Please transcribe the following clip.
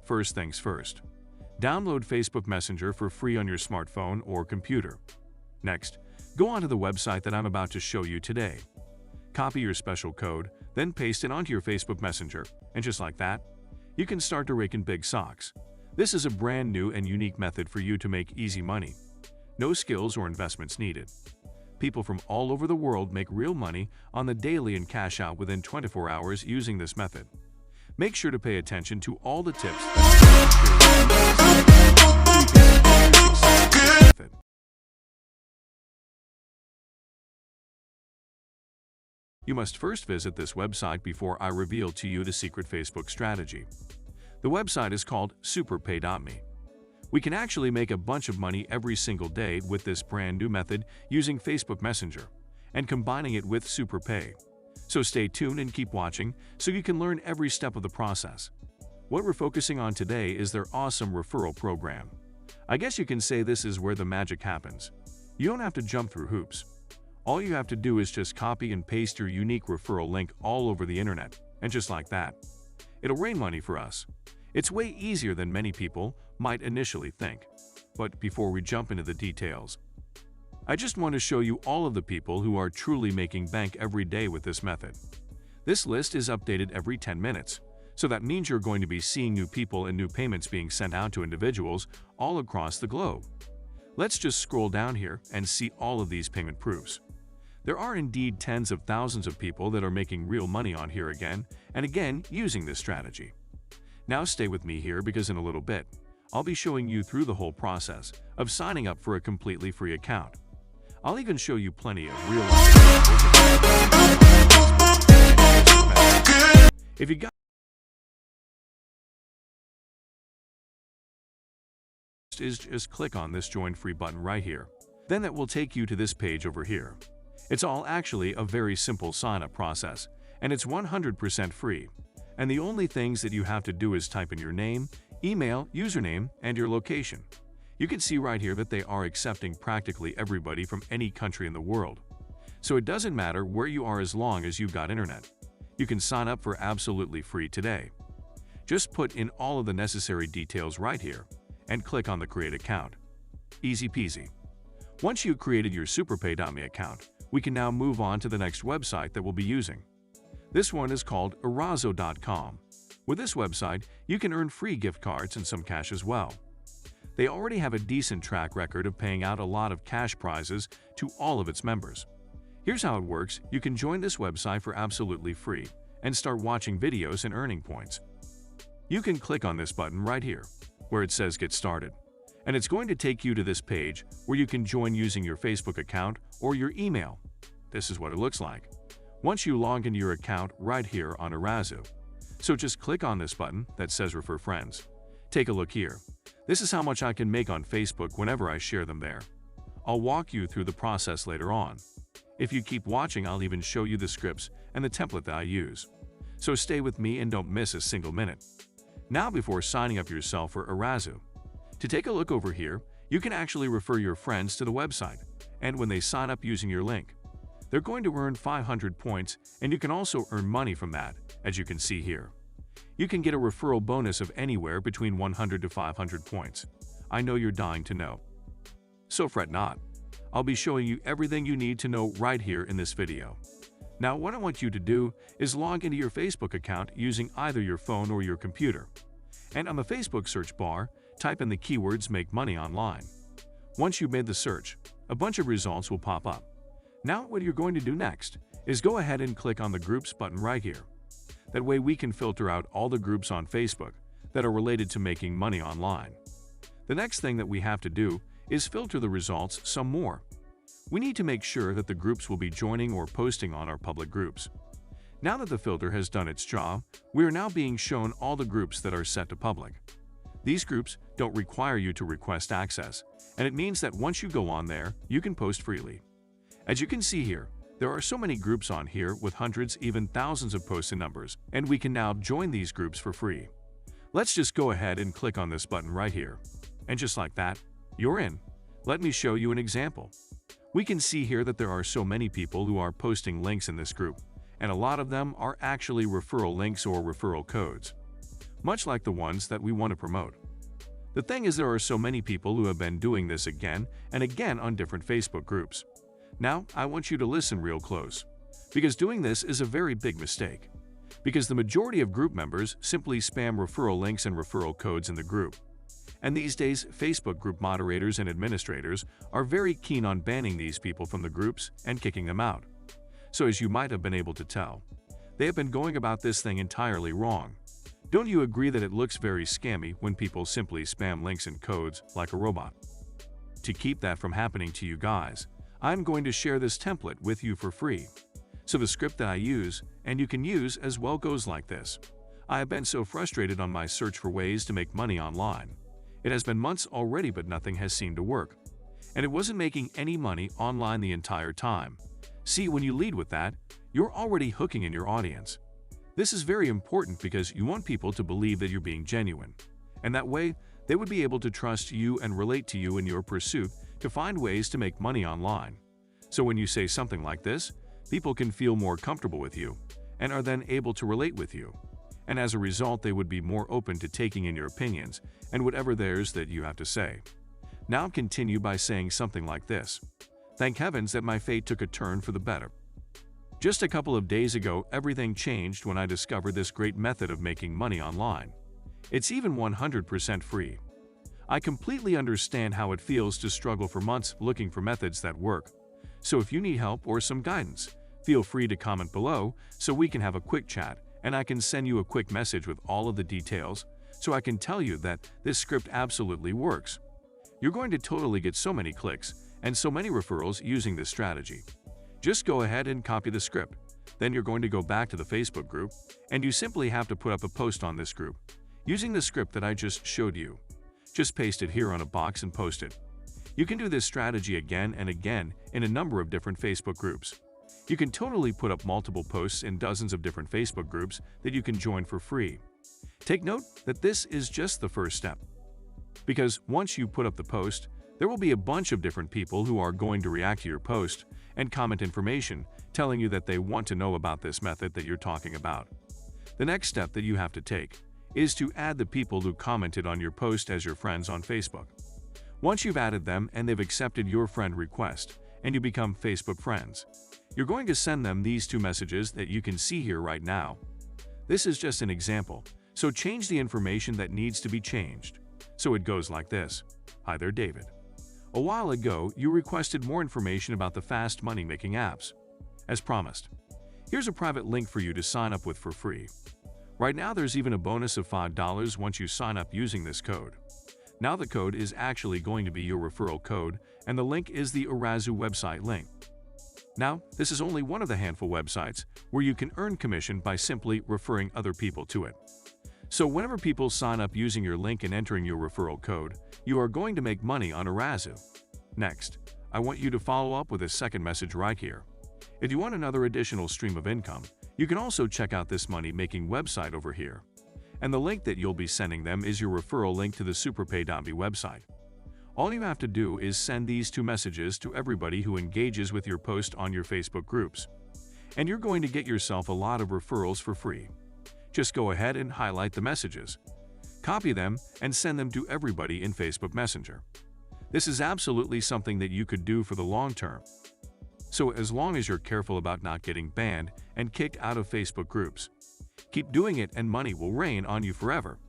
First things first. Download Facebook Messenger for free on your smartphone or computer. Next, go onto the website that I'm about to show you today. Copy your special code, then paste it onto your Facebook Messenger, and just like that, you can start to rake in big socks. This is a brand new and unique method for you to make easy money. No skills or investments needed. People from all over the world make real money on the daily and cash out within 24 hours using this method. Make sure to pay attention to all the tips. You must first visit this website before I reveal to you the secret Facebook strategy. The website is called superpay.me. We can actually make a bunch of money every single day with this brand new method using Facebook Messenger and combining it with SuperPay. So stay tuned and keep watching so you can learn every step of the process. What we're focusing on today is their awesome referral program. I guess you can say this is where the magic happens. You don't have to jump through hoops. All you have to do is just copy and paste your unique referral link all over the internet, and just like that, it'll rain money for us. It's way easier than many people might initially think. But before we jump into the details, I just want to show you all of the people who are truly making bank every day with this method. This list is updated every 10 minutes, so that means you're going to be seeing new people and new payments being sent out to individuals all across the globe. Let's just scroll down here and see all of these payment proofs. There are indeed tens of thousands of people that are making real money on here again and again using this strategy. Now stay with me here because in a little bit, I'll be showing you through the whole process of signing up for a completely free account. I'll even show you plenty of real life. If you got is just click on this join free button right here. Then that will take you to this page over here. It's all actually a very simple sign-up process, and it's 100% free. And the only things that you have to do is type in your name, email, username, and your location. You can see right here that they are accepting practically everybody from any country in the world. So it doesn't matter where you are as long as you've got internet. You can sign up for absolutely free today. Just put in all of the necessary details right here and click on the Create Account. Easy peasy. Once you've created your SuperPay.me account, we can now move on to the next website that we'll be using. This one is called Erazo.com. With this website, you can earn free gift cards and some cash as well. They already have a decent track record of paying out a lot of cash prizes to all of its members. Here's how it works. You can join this website for absolutely free and start watching videos and earning points. You can click on this button right here, where it says Get Started, and it's going to take you to this page where you can join using your Facebook account or your email. This is what it looks like once you log into your account right here on Erazo. So just click on this button that says Refer Friends. Take a look here. This is how much I can make on Facebook whenever I share them there. I'll walk you through the process later on. If you keep watching, I'll even show you the scripts and the template that I use. So stay with me and don't miss a single minute. Now before signing up yourself for Erazo, to take a look over here, you can actually refer your friends to the website, and when they sign up using your link, they're going to earn 500 points, and you can also earn money from that, as you can see here. You can get a referral bonus of anywhere between 100 to 500 points. I know you're dying to know. So fret not. I'll be showing you everything you need to know right here in this video. Now what I want you to do is log into your Facebook account using either your phone or your computer. And on the Facebook search bar, type in the keywords Make Money Online. Once you've made the search, a bunch of results will pop up. Now what you're going to do next is go ahead and click on the Groups button right here. That way we can filter out all the groups on Facebook that are related to making money online. The next thing that we have to do is filter the results some more. We need to make sure that the groups will be joining or posting on our public groups. Now that the filter has done its job, we are now being shown all the groups that are set to public. These groups don't require you to request access, and it means that once you go on there, you can post freely. As you can see here, there are so many groups on here with hundreds, even thousands of posts and numbers, and we can now join these groups for free. Let's just go ahead and click on this button right here. And just like that, you're in. Let me show you an example. We can see here that there are so many people who are posting links in this group, and a lot of them are actually referral links or referral codes. much like the ones that we want to promote. The thing is, there are so many people who have been doing this again and again on different Facebook groups. Now, I want you to listen real close, because doing this is a very big mistake. Because the majority of group members simply spam referral links and referral codes in the group. And these days, Facebook group moderators and administrators are very keen on banning these people from the groups and kicking them out. So as you might have been able to tell, they have been going about this thing entirely wrong. Don't you agree that it looks very scammy when people simply spam links and codes like a robot? To keep that from happening to you guys, I'm going to share this template with you for free. So the script that I use, and you can use as well, goes like this. I have been so frustrated on my search for ways to make money online. It has been months already, but nothing has seemed to work. And it wasn't making any money online the entire time. See, when you lead with that, you're already hooking in your audience. This is very important because you want people to believe that you're being genuine. And that way, they would be able to trust you and relate to you in your pursuit to find ways to make money online. So when you say something like this, people can feel more comfortable with you and are then able to relate with you. And as a result, they would be more open to taking in your opinions and whatever theirs that you have to say. Now continue by saying something like this. Thank heavens that my fate took a turn for the better. Just a couple of days ago, everything changed when I discovered this great method of making money online. It's even 100% free. I completely understand how it feels to struggle for months looking for methods that work. So if you need help or some guidance, feel free to comment below so we can have a quick chat and I can send you a quick message with all of the details so I can tell you that this script absolutely works. You're going to totally get so many clicks and so many referrals using this strategy. Just go ahead and copy the script. Then you're going to go back to the Facebook group and you simply have to put up a post on this group using the script that I just showed you. Just paste it here on a box and post it. You can do this strategy again and again in a number of different Facebook groups. You can totally put up multiple posts in dozens of different Facebook groups that you can join for free. Take note that this is just the first step. Because once you put up the post, there will be a bunch of different people who are going to react to your post and comment information telling you that they want to know about this method that you're talking about. The next step that you have to take is to add the people who commented on your post as your friends on Facebook. Once you've added them and they've accepted your friend request and you become Facebook friends, you're going to send them these two messages that you can see here right now. This is just an example, so change the information that needs to be changed. So it goes like this. Hi there, David. A while ago, you requested more information about the fast money-making apps. As promised, here's a private link for you to sign up with for free. Right now, there's even a bonus of $5 once you sign up using this code. Now the code is actually going to be your referral code, and the link is the Arazu website link. Now, this is only one of the handful websites where you can earn commission by simply referring other people to it. So whenever people sign up using your link and entering your referral code, you are going to make money on Arazu. Next, I want you to follow up with a second message right here. If you want another additional stream of income, you can also check out this money-making website over here. And the link that you'll be sending them is your referral link to the Superpay.me website. All you have to do is send these two messages to everybody who engages with your post on your Facebook groups. And you're going to get yourself a lot of referrals for free. Just go ahead and highlight the messages, copy them, and send them to everybody in Facebook Messenger. This is absolutely something that you could do for the long term. So as long as you're careful about not getting banned and kicked out of Facebook groups, keep doing it and money will rain on you forever.